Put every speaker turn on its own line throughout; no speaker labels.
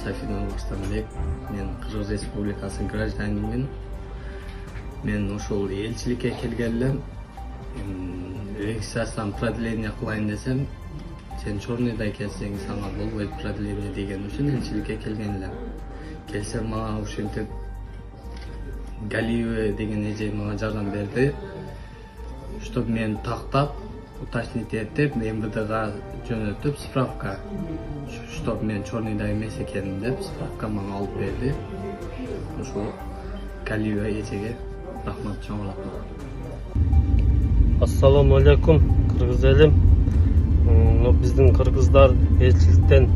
Сафин Арсланбек. Мен Кыргыз Республикасынын гражданинимин. Мен ушул элчиликке келгенлем. Регистрацияны продление кылайын десем, сен Чорныйда келсең сага болбойт продление деген үчүн элчиликке келген элем. Келсем мага ушинтип Галиева деген эже мага жардам берди. Чтобы мен тактап, уточнить этип, МВДга жөнөтүп справка, чтобы мен Чорныйда эмес экенин деп справка мага алып берди. Ошол Галиева эжеге рахмат чоң рахмат.
Ассаламу алейкум, кыргыз элим. Биздин кыргыздар элчиликтен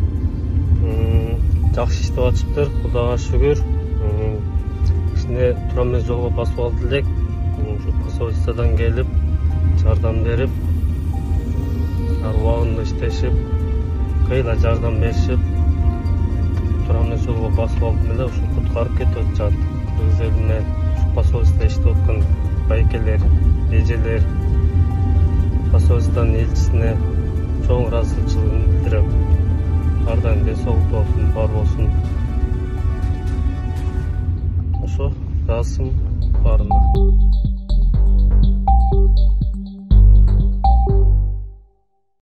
жакшы иштеп атышыптыр, Кудайга шүгүр. Кичине туура эмес жолго басып алды элек. Ушу посольстводон келип, жардам берип, ар убагында иштешип, кыйла жардам беришип, туура эмес жолго басып алдым эле, ушу куткарып кетип атышат. Кыргыз элине ушу посольстводо иштеп аткан байкелер, эжелер, посольствонун элчисине чоң ыраазычылыгымды билдирем. Ар дайым ден болсун, бар болсун. Ошо ыраазымын баарына.